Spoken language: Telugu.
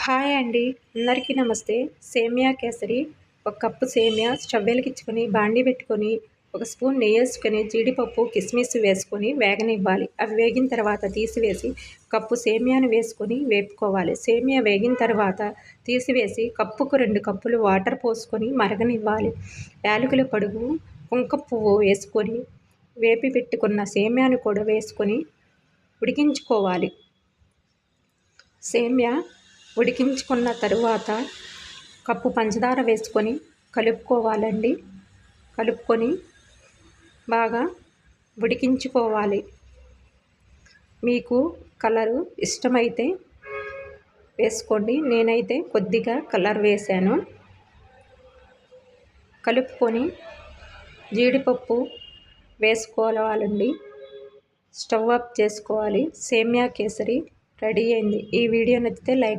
హాయ్ అండి, అందరికీ నమస్తే. సేమియా కేసరి. ఒక కప్పు సేమియా స్టవ్ వెలిగించుకొని బాండీ పెట్టుకొని ఒక స్పూన్ నెయ్యి వేసుకొని జీడిపప్పు కిస్మిస్ వేసుకొని వేగనివ్వాలి. అవి వేగిన తర్వాత తీసివేసి కప్పు సేమియాను వేసుకొని వేపుకోవాలి. సేమియా వేగిన తర్వాత తీసివేసి కప్పుకు 2 కప్పులు వాటర్ పోసుకొని మరగనివ్వాలి. యాలకుల పొడుగు, కుంకుమ పువ్వు వేసుకొని వేపి పెట్టుకున్న సేమియాను కూడా వేసుకొని ఉడికించుకోవాలి. సేమియా ఉడికించుకున్న తరువాత కప్పు పంచదార వేసుకొని కలుపుకోవాలండి. కలుపుకొని బాగా ఉడికించుకోవాలి. మీకు కలరు ఇష్టమైతే వేసుకోండి, నేనైతే కొద్దిగా కలర్ వేసాను. కలుపుకొని జీడిపప్పు వేసుకోవాలండి. స్టవ్ ఆఫ్ చేసుకోవాలి. సేమియా కేసరి రెడీ అయింది. ఈ వీడియో నచ్చితే లైక్